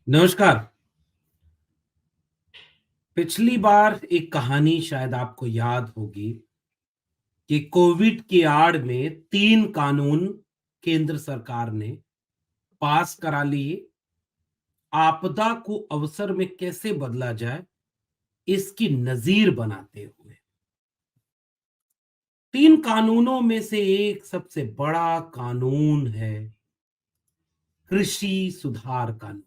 नमस्कार। पिछली बार एक कहानी शायद आपको याद होगी कि कोविड की आड़ में 3 कानून केंद्र सरकार ने पास करा लिए। आपदा को अवसर में कैसे बदला जाए, इसकी नज़ीर बनाते हुए। 3 कानूनों में से एक सबसे बड़ा कानून है कृषि सुधार कानून।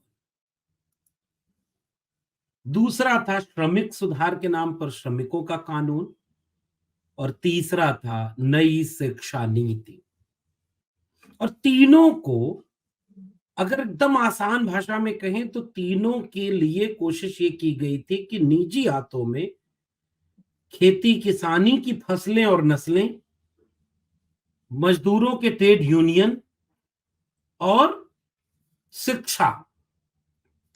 दूसरा था श्रमिक सुधार के नाम पर श्रमिकों का कानून और तीसरा था नई शिक्षा नीति। और तीनों को अगर एकदम आसान भाषा में कहें तो तीनों के लिए कोशिश ये की गई थी कि निजी हाथों में खेती किसानी की फसलें और नस्लें, मजदूरों के ट्रेड यूनियन और शिक्षा,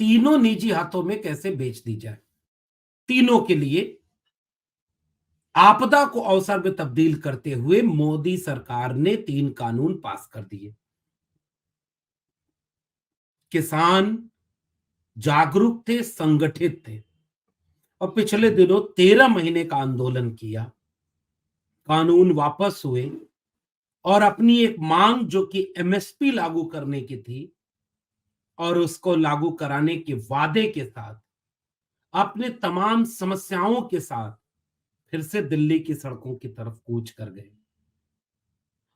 तीनों निजी हाथों में कैसे बेच दी जाए। तीनों के लिए आपदा को अवसर में तब्दील करते हुए मोदी सरकार ने 3 कानून पास कर दिए। किसान जागरूक थे, संगठित थे और पिछले दिनों 13 महीने का आंदोलन किया। कानून वापस हुए और अपनी एक मांग जो कि एमएसपी लागू करने की थी और उसको लागू कराने के वादे के साथ अपने तमाम समस्याओं के साथ फिर से दिल्ली की सड़कों की तरफ कूच कर गए।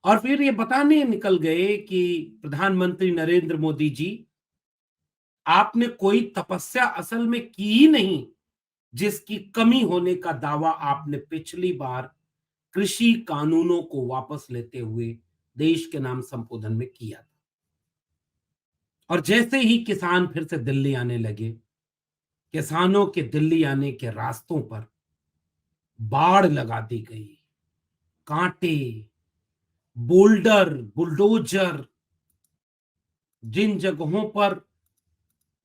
और फिर ये बताने निकल गए कि प्रधानमंत्री नरेंद्र मोदी जी, आपने कोई तपस्या असल में की ही नहीं, जिसकी कमी होने का दावा आपने पिछली बार कृषि कानूनों को वापस लेते हुए देश के नाम संबोधन में किया था। और जैसे ही किसान फिर से दिल्ली आने लगे, किसानों के दिल्ली आने के रास्तों पर बाड़ लगा दी गई। कांटे, बोल्डर, बुलडोजर, जिन जगहों पर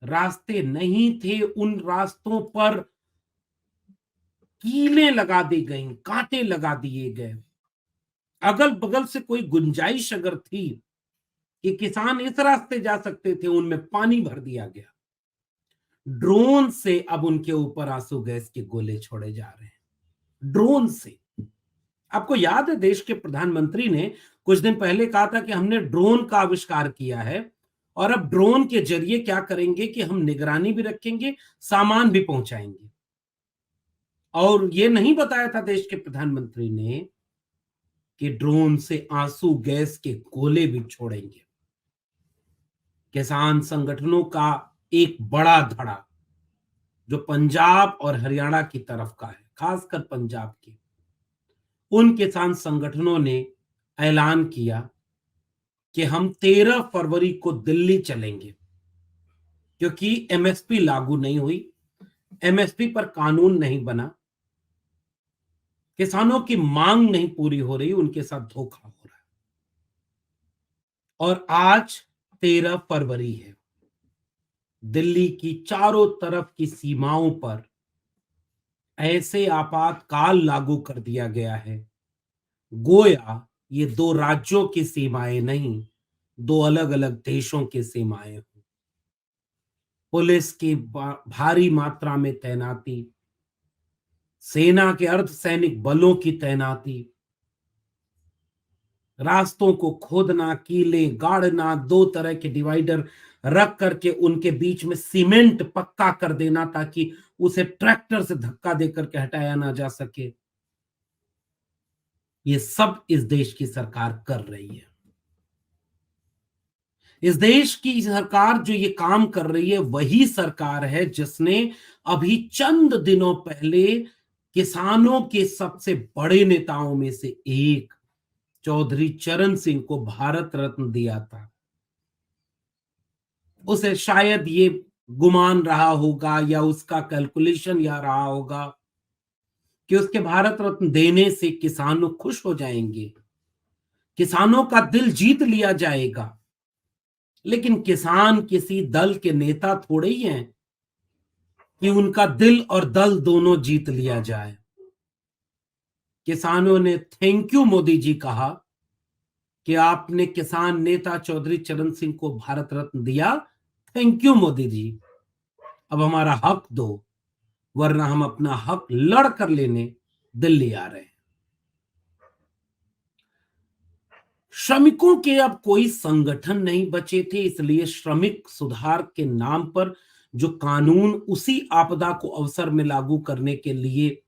रास्ते नहीं थे उन रास्तों पर कीलें लगा दी गईं, कांटे लगा दिए गए। अगल बगल से कोई गुंजाइश अगर थी कि किसान इस रास्ते जा सकते थे, उनमें पानी भर दिया गया। ड्रोन से अब उनके ऊपर आंसू गैस के गोले छोड़े जा रहे हैं, ड्रोन से। आपको याद है देश के प्रधानमंत्री ने कुछ दिन पहले कहा था कि हमने ड्रोन का आविष्कार किया है और अब ड्रोन के जरिए क्या करेंगे कि हम निगरानी भी रखेंगे, सामान भी पहुंचाएंगे। और ये नहीं बताया था देश के प्रधानमंत्री ने कि ड्रोन से आंसू गैस के गोले भी छोड़ेंगे। किसान संगठनों का एक बड़ा धड़ा जो पंजाब और हरियाणा की तरफ का है, खासकर पंजाब की, उन किसान संगठनों ने ऐलान किया कि हम 13 फरवरी को दिल्ली चलेंगे, क्योंकि एमएसपी लागू नहीं हुई, एमएसपी पर कानून नहीं बना, किसानों की मांग नहीं पूरी हो रही, उनके साथ धोखा हो रहा है। और आज 13 फरवरी है। दिल्ली की चारों तरफ की सीमाओं पर ऐसे आपातकाल लागू कर दिया गया है, गोया ये 2 राज्यों की सीमाएं नहीं, 2 अलग-अलग देशों की सीमाएं हों। पुलिस की भारी मात्रा में तैनाती, सेना के अर्धसैनिक बलों की तैनाती, रास्तों को खोदना, कीले गाड़ना, 2 तरह के डिवाइडर रख करके उनके बीच में सीमेंट पक्का कर देना ताकि उसे ट्रैक्टर से धक्का देकर के हटाया ना जा सके। ये सब इस देश की सरकार कर रही है। इस देश की सरकार जो ये काम कर रही है वही सरकार है जिसने अभी चंद दिनों पहले किसानों के सबसे बड़े नेताओं में से एक चौधरी चरण सिंह को भारत रत्न दिया था। उसे शायद ये गुमान रहा होगा या उसका कैलकुलेशन यह रहा होगा कि उसके भारत रत्न देने से किसान खुश हो जाएंगे, किसानों का दिल जीत लिया जाएगा। लेकिन किसान किसी दल के नेता थोड़े ही हैं कि उनका दिल और दल दोनों जीत लिया जाए। किसानों ने थैंक यू मोदी जी कहा कि आपने किसान नेता चौधरी चरण सिंह को भारत रत्न दिया, थैंक यू मोदी जी। अब हमारा हक दो, वरना हम अपना हक लड़ कर लेने दिल्ली आ रहे हैं। श्रमिकों के अब कोई संगठन नहीं बचे थे, इसलिए श्रमिक सुधार के नाम पर जो कानून उसी आपदा को अवसर में लागू करने के लिए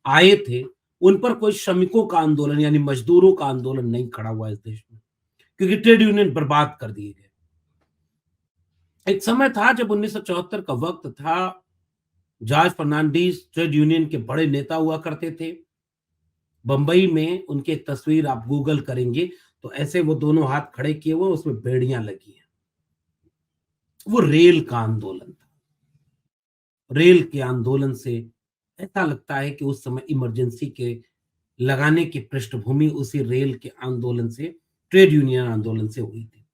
आए थे, उन पर कोई श्रमिकों का आंदोलन यानी मजदूरों का आंदोलन नहीं खड़ा हुआ इस देश में, क्योंकि ट्रेड यूनियन बर्बाद कर दिए गए। एक समय था जब 1974 का वक्त था, जॉर्ज फर्नांडीज ट्रेड यूनियन के बड़े नेता हुआ करते थे। बंबई में उनकी एक तस्वीर आप गूगल करेंगे तो ऐसे वो दोनों हाथ खड़े किए हुए, उसमें बेड़ियां लगी हैं। वो रेल का आंदोलन था। रेल के आंदोलन से ऐसा लगता है कि उस समय इमरजेंसी के लगाने की पृष्ठभूमि उसी रेल के आंदोलन से, ट्रेड यूनियन आंदोलन से हुई थी।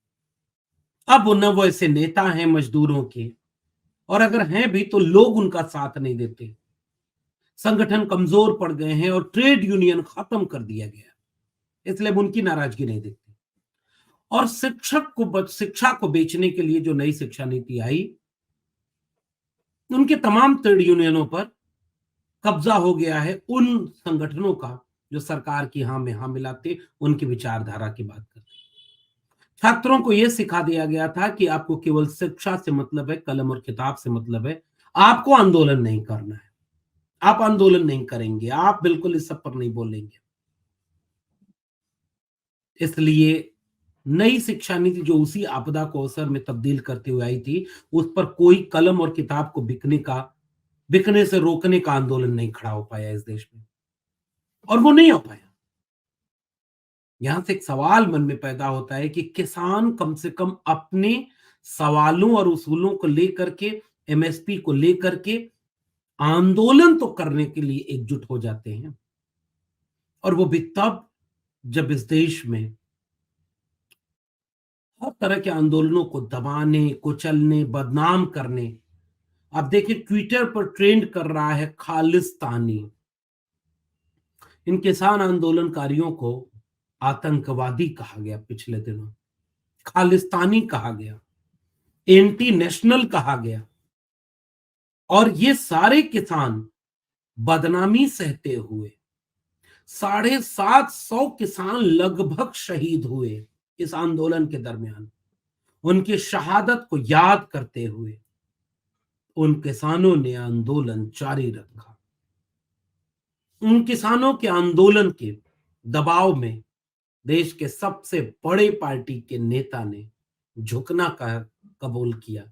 अब न वो ऐसे नेता हैं मजदूरों के, और अगर हैं भी तो लोग उनका साथ नहीं देते। संगठन कमजोर पड़ गए हैं और ट्रेड यूनियन खत्म कर दिया गया, इसलिए अब उनकी नाराजगी नहीं दिखती। और शिक्षा को बेचने के लिए जो नई शिक्षा नीति आई, उनके तमाम ट्रेड यूनियनों पर कब्जा हो गया है उन संगठनों का जो सरकार की हां में हां मिलाते, उनकी विचारधारा की बात करते। छात्रों को यह सिखा दिया गया था कि आपको केवल शिक्षा से मतलब है, कलम और किताब से मतलब है, आपको आंदोलन नहीं करना है। आप आंदोलन नहीं करेंगे, आप बिल्कुल इस सब पर नहीं बोलेंगे। इसलिए नई शिक्षा नीति जो उसी आपदा को अवसर में तब्दील करते हुए आई थी, उस पर कोई कलम और किताब को बिकने से रोकने का आंदोलन नहीं खड़ा हो पाया इस देश में, और वो नहीं हो पाया। यहां से एक सवाल मन में पैदा होता है कि किसान कम से कम अपने सवालों और उसूलों को लेकर के, एमएसपी को लेकर के आंदोलन तो करने के लिए एकजुट हो जाते हैं, और वो भी तब जब इस देश में हर तरह के आंदोलनों को दबाने, कुचलने, बदनाम करने। आप देखिए ट्विटर पर ट्रेंड कर रहा है खालिस्तानी। इन किसान आंदोलनकारियों को आतंकवादी कहा गया, पिछले दिनों खालिस्तानी कहा गया, एंटी नेशनल कहा गया, और ये सारे किसान बदनामी सहते हुए 750 किसान लगभग शहीद हुए इस आंदोलन के दरमियान। उनकी शहादत को याद करते हुए उन किसानों ने आंदोलन जारी रखा। उन किसानों के आंदोलन के दबाव में देश के सबसे बड़े पार्टी के नेता ने झुकना का कबूल किया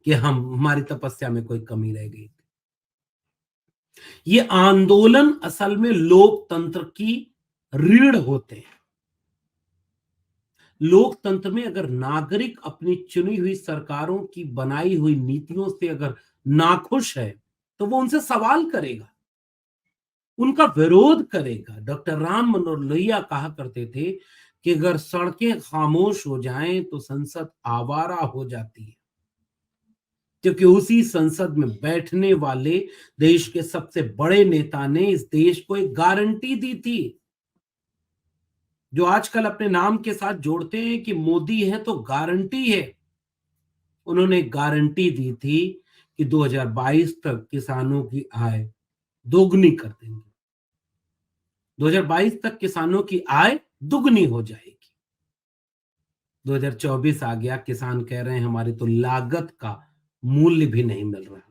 कि हमारी तपस्या में कोई कमी रह गई थी। ये आंदोलन असल में लोकतंत्र की रीढ़ होते हैं। लोकतंत्र में अगर नागरिक अपनी चुनी हुई सरकारों की बनाई हुई नीतियों से अगर नाखुश है, तो वो उनसे सवाल करेगा, उनका विरोध करेगा। डॉक्टर राम मनोहर लोहिया कहा करते थे कि अगर सड़कें खामोश हो जाएं तो संसद आवारा हो जाती है, क्योंकि उसी संसद में बैठने वाले देश के सबसे बड़े नेता ने इस देश को एक गारंटी दी थी, जो आजकल अपने नाम के साथ जोड़ते हैं कि मोदी है तो गारंटी है। उन्होंने गारंटी दी थी कि 2022 तक किसानों की आय दोगुनी कर देंगे। 2022 तक किसानों की आय दुगनी हो जाएगी। 2024 आ गया, किसान कह रहे हैं हमारी तो लागत का मूल्य भी नहीं मिल रहा।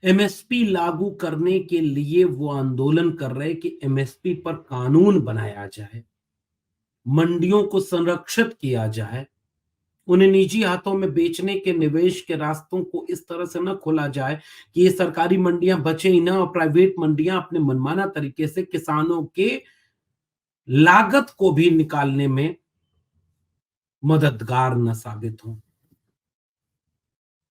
एमएसपी लागू करने के लिए वो आंदोलन कर रहे कि एमएसपी पर कानून बनाया जाए, मंडियों को संरक्षित किया जाए, उन्हें निजी हाथों में बेचने के निवेश के रास्तों को इस तरह से न खोला जाए कि ये सरकारी मंडियां बचे ही ना और प्राइवेट मंडियां अपने मनमाना तरीके से किसानों के लागत को भी निकालने में मददगार न साबित हो।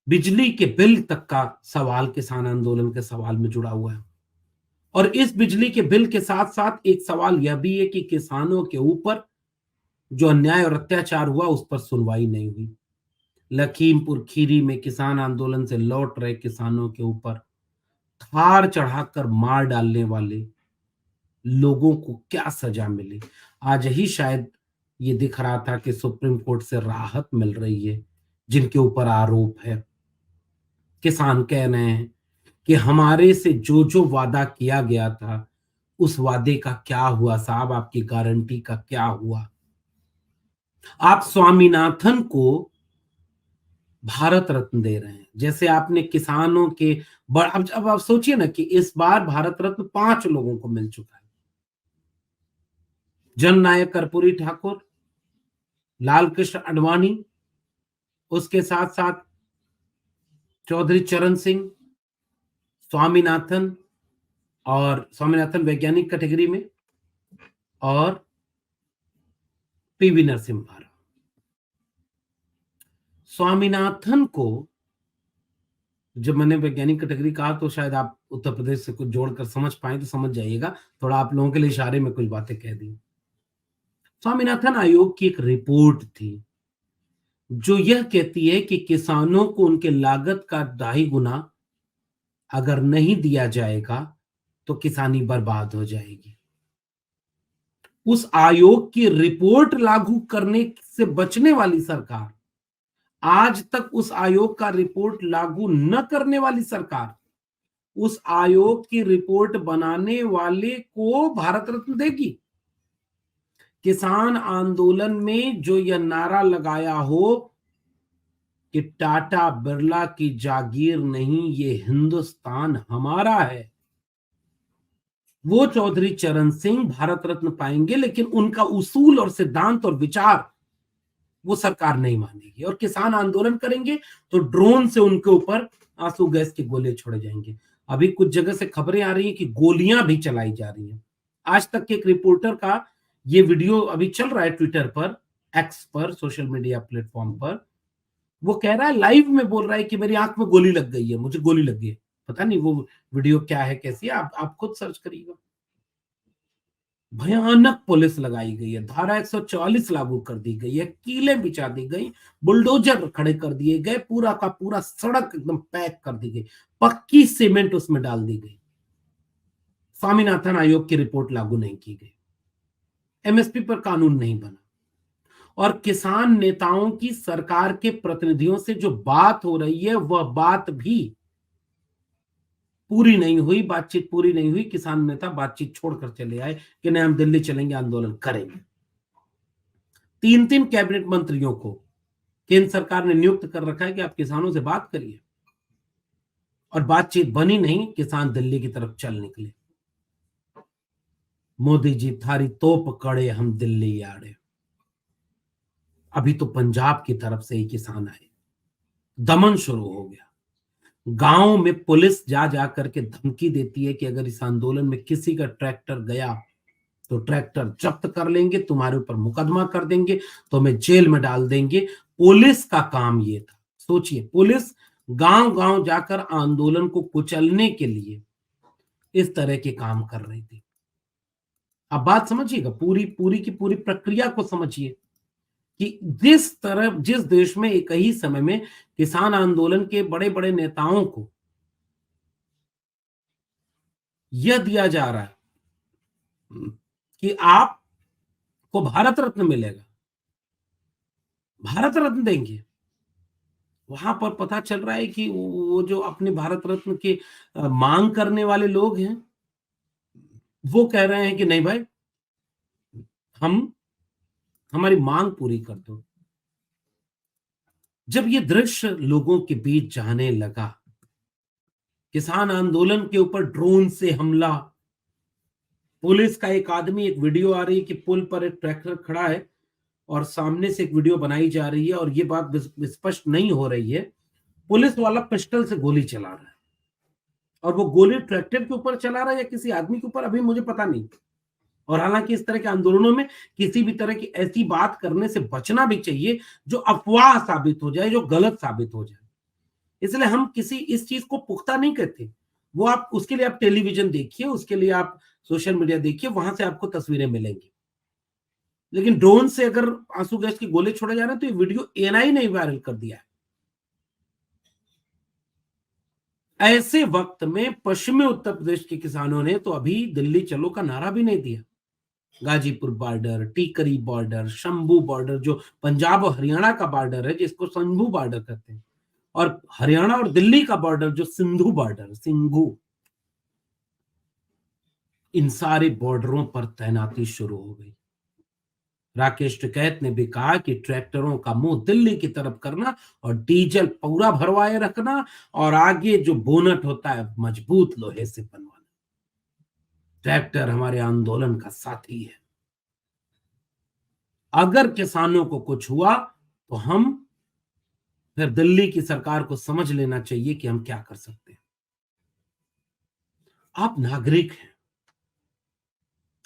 बिजली के बिल तक का सवाल किसान आंदोलन के सवाल में जुड़ा हुआ है, और इस बिजली के बिल के साथ साथ एक सवाल यह भी है कि किसानों के ऊपर जो अन्याय और अत्याचार हुआ उस पर सुनवाई नहीं हुई। लखीमपुर खीरी में किसान आंदोलन से लौट रहे किसानों के ऊपर थार चढ़ाकर मार डालने वाले लोगों को क्या सजा मिली। आज ही शायद ये दिख रहा था कि सुप्रीम कोर्ट से राहत मिल रही है जिनके ऊपर आरोप है। किसान कह रहे हैं कि हमारे से जो जो वादा किया गया था उस वादे का क्या हुआ साहब, आपकी गारंटी का क्या हुआ? आप स्वामीनाथन को भारत रत्न दे रहे हैं, जैसे आपने किसानों के अब आप सोचिए ना कि इस बार भारत रत्न 5 लोगों को मिल चुका है। जननायक कर्पूरी ठाकुर, लाल कृष्ण आडवाणी, उसके साथ साथ चौधरी चरण सिंह, स्वामीनाथन, और स्वामीनाथन वैज्ञानिक कैटेगरी में, और पीवी नरसिम्हा राव। स्वामीनाथन को जब मैंने वैज्ञानिक कैटेगरी कहा तो शायद आप उत्तर प्रदेश से कुछ जोड़कर समझ पाए तो समझ जाइएगा, थोड़ा आप लोगों के लिए इशारे में कुछ बातें कह दी। स्वामीनाथन आयोग की एक रिपोर्ट थी जो यह कहती है कि किसानों को उनके लागत का 2.5 गुना अगर नहीं दिया जाएगा तो किसानी बर्बाद हो जाएगी। उस आयोग की रिपोर्ट लागू करने से बचने वाली सरकार, आज तक उस आयोग का रिपोर्ट लागू न करने वाली सरकार, उस आयोग की रिपोर्ट बनाने वाले को भारत रत्न देगी। किसान आंदोलन में जो यह नारा लगाया हो कि टाटा बिरला की जागीर नहीं, ये हिंदुस्तान हमारा है, वो चौधरी चरण सिंह भारत रत्न पाएंगे, लेकिन उनका उसूल और सिद्धांत और विचार वो सरकार नहीं मानेगी। और किसान आंदोलन करेंगे तो ड्रोन से उनके ऊपर आंसू गैस के गोले छोड़े जाएंगे। अभी कुछ जगह से खबरें आ रही हैं कि गोलियां भी चलाई जा रही हैं। आज तक के एक रिपोर्टर का ये वीडियो अभी चल रहा है ट्विटर पर, एक्स पर, सोशल मीडिया प्लेटफॉर्म पर। वो कह रहा है, लाइव में बोल रहा है कि मेरी आंख में गोली लग गई है, मुझे गोली लग गई है। पता नहीं वो वीडियो क्या है, कैसी है, आप खुद सर्च करिएगा। भयानक पुलिस लगाई गई है, धारा 144 लागू कर दी गई है, कीलें बिछा दी गई, बुलडोजर खड़े कर दिए गए, पूरा का पूरा सड़क एकदम पैक कर दी गई, पक्की सीमेंट उसमें डाल दी गई। स्वामीनाथन आयोग की रिपोर्ट लागू नहीं की गई, एमएसपी पर कानून नहीं बना, और किसान नेताओं की सरकार के प्रतिनिधियों से जो बात हो रही है वह बात भी पूरी नहीं हुई, बातचीत पूरी नहीं हुई। किसान नेता बातचीत छोड़कर चले आए कि नहीं, हम दिल्ली चलेंगे, आंदोलन करेंगे। 3-3 कैबिनेट मंत्रियों को केंद्र सरकार ने नियुक्त कर रखा है कि आप किसानों से बात करिए, और बातचीत बनी नहीं, किसान दिल्ली की तरफ चल निकले। मोदी जी थारी तोप कड़े, हम दिल्ली आड़े। अभी तो पंजाब की तरफ से ही किसान आए, दमन शुरू हो गया। गांव में पुलिस जा जा करके धमकी देती है कि अगर इस आंदोलन में किसी का ट्रैक्टर गया तो ट्रैक्टर जब्त कर लेंगे, तुम्हारे ऊपर मुकदमा कर देंगे, तुम्हें जेल में डाल देंगे। पुलिस का काम ये था। सोचिए, पुलिस गांव गांव जाकर आंदोलन को कुचलने के लिए इस तरह के काम कर रही थी। अब बात समझिएगा, पूरी पूरी की पूरी प्रक्रिया को समझिए कि जिस देश में एक ही समय में किसान आंदोलन के बड़े बड़े नेताओं को यह दिया जा रहा है कि आपको भारत रत्न मिलेगा, भारत रत्न देंगे, वहां पर पता चल रहा है कि वो जो अपने भारत रत्न के मांग करने वाले लोग हैं, वो कह रहे हैं कि नहीं भाई, हम हमारी मांग पूरी कर दो। जब ये दृश्य लोगों के बीच जाने लगा, किसान आंदोलन के ऊपर ड्रोन से हमला, पुलिस का एक आदमी, एक वीडियो आ रही है कि पुल पर एक ट्रैक्टर खड़ा है और सामने से एक वीडियो बनाई जा रही है और ये बात स्पष्ट नहीं हो रही है, पुलिस वाला पिस्टल से गोली चला रहा है, और वो गोली ट्रैक्टर के ऊपर चला रहा है या किसी आदमी के ऊपर, अभी मुझे पता नहीं। और हालांकि इस तरह के आंदोलनों में किसी भी तरह की ऐसी बात करने से बचना भी चाहिए जो अफवाह साबित हो जाए, जो गलत साबित हो जाए। इसलिए हम किसी इस चीज को पुख्ता नहीं कहते। वो आप उसके लिए आप टेलीविजन देखिए, उसके लिए आप सोशल मीडिया देखिए, वहां से आपको तस्वीरें मिलेंगी। लेकिन ड्रोन से अगर आंसू गैस के गोले छोड़े जा रहे हैं तो ये वीडियो एएनआई ने वायरल कर दिया है। ऐसे वक्त में पश्चिमी उत्तर प्रदेश के किसानों ने तो अभी दिल्ली चलो का नारा भी नहीं दिया। Ghazipur border, Tikri border, Shambhu border, जो पंजाब और हरियाणा का बॉर्डर है, जिसको शंभू बॉर्डर कहते हैं, और हरियाणा और दिल्ली का बॉर्डर जो सिंधु बॉर्डर, सिंघू, इन सारे बॉर्डरों पर तैनाती शुरू हो गई। राकेश टिकैत ने भी कहा कि ट्रैक्टरों का मुंह दिल्ली की तरफ करना और डीजल पूरा भरवाए रखना और आगे जो बोनट होता है मजबूत लोहे से बनवाना। ट्रैक्टर हमारे आंदोलन का साथी है। अगर किसानों को कुछ हुआ तो हम फिर दिल्ली की सरकार को समझ लेना चाहिए कि हम क्या कर सकते हैं। आप नागरिक हैं।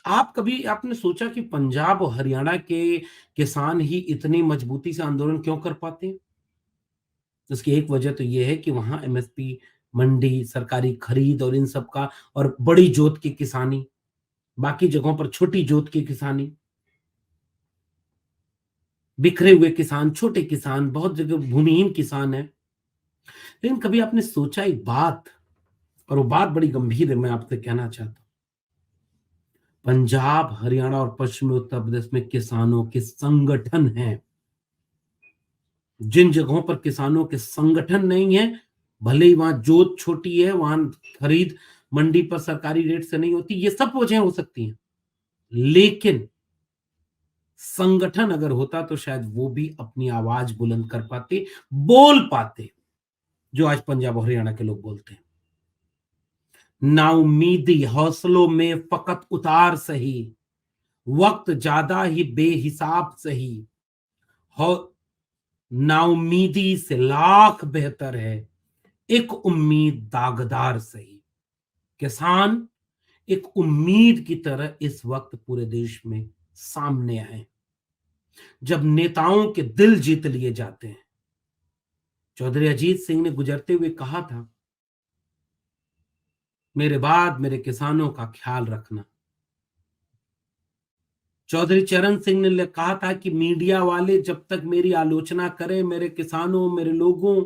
आप कभी आपने सोचा कि पंजाब और हरियाणा के किसान ही इतनी मजबूती से आंदोलन क्यों कर पाते हैं? इसकी एक वजह तो ये है कि वहां एमएसपी, मंडी, सरकारी खरीद और इन सब का, और बड़ी जोत की किसानी, बाकी जगहों पर छोटी जोत की किसानी, बिखरे हुए किसान, छोटे किसान, बहुत जगह भूमिहीन किसान है। लेकिन कभी आपने सोचा एक बात, और वो बात बड़ी गंभीर है, मैं आपसे कहना चाहता हूं। पंजाब, हरियाणा और पश्चिमी उत्तर प्रदेश में किसानों के संगठन हैं। जिन जगहों पर किसानों के संगठन नहीं है, भले ही वहां जोत छोटी है, वहां खरीद मंडी पर सरकारी रेट से नहीं होती, ये सब वजह हो सकती हैं, लेकिन संगठन अगर होता तो शायद वो भी अपनी आवाज बुलंद कर पाते, बोल पाते, जो आज पंजाब और हरियाणा के लोग बोलते हैं। नाउमीदी हौसलों में फकत उतार सही, वक्त ज्यादा ही बेहिसाब सही, हो नाउमीदी से लाख बेहतर है एक उम्मीद दागदार सही। किसान एक उम्मीद की तरह इस वक्त पूरे देश में सामने आए। जब नेताओं के दिल जीत लिए जाते हैं, चौधरी अजीत सिंह ने गुजरते हुए कहा था, मेरे बाद मेरे किसानों का ख्याल रखना। चौधरी चरण सिंह ने कहा था कि मीडिया वाले जब तक मेरी आलोचना करें, मेरे किसानों, मेरे लोगों,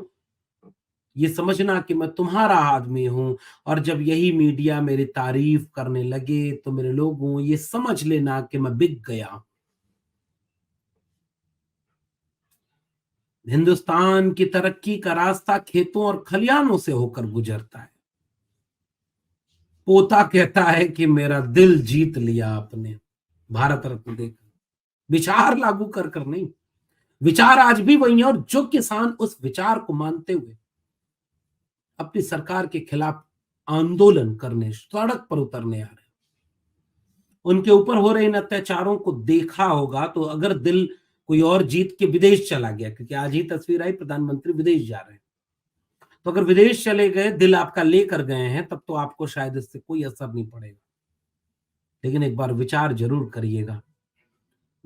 ये समझना कि मैं तुम्हारा आदमी हूं, और जब यही मीडिया मेरी तारीफ करने लगे तो मेरे लोगों ये समझ लेना कि मैं बिक गया। हिंदुस्तान की तरक्की का रास्ता खेतों और खलियानों से होकर गुजरता है। पोता कहता है कि मेरा दिल जीत लिया आपने, भारत रत्न देकर, विचार लागू कर कर नहीं, विचार आज भी वही है, और जो किसान उस विचार को मानते हुए अपनी सरकार के खिलाफ आंदोलन करने, सड़क पर उतरने आ रहे हैं, उनके ऊपर हो रहे इन अत्याचारों को देखा होगा तो अगर दिल कोई और जीत के विदेश चला गया, क्योंकि आज ही तस्वीर आई प्रधानमंत्री विदेश जा रहे हैं, तो अगर विदेश चले गए, दिल आपका लेकर गए हैं, तब तो आपको शायद इससे कोई असर नहीं पड़ेगा। लेकिन एक बार विचार जरूर करिएगा,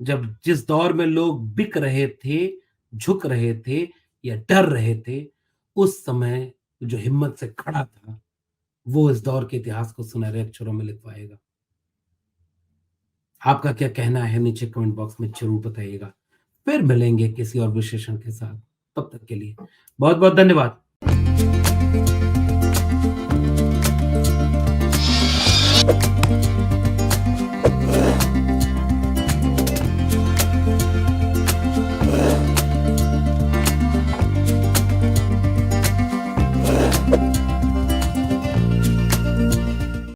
जब जिस दौर में लोग बिक रहे थे, झुक रहे थे या डर रहे थे, उस समय जो हिम्मत से खड़ा था, वो इस दौर के इतिहास को सुनहरे अक्षरों में लिखवाएगा। आपका क्या कहना है नीचे कमेंट बॉक्स में जरूर बताइएगा। फिर मिलेंगे किसी और विशेषण के साथ, तब तक के लिए बहुत बहुत धन्यवाद।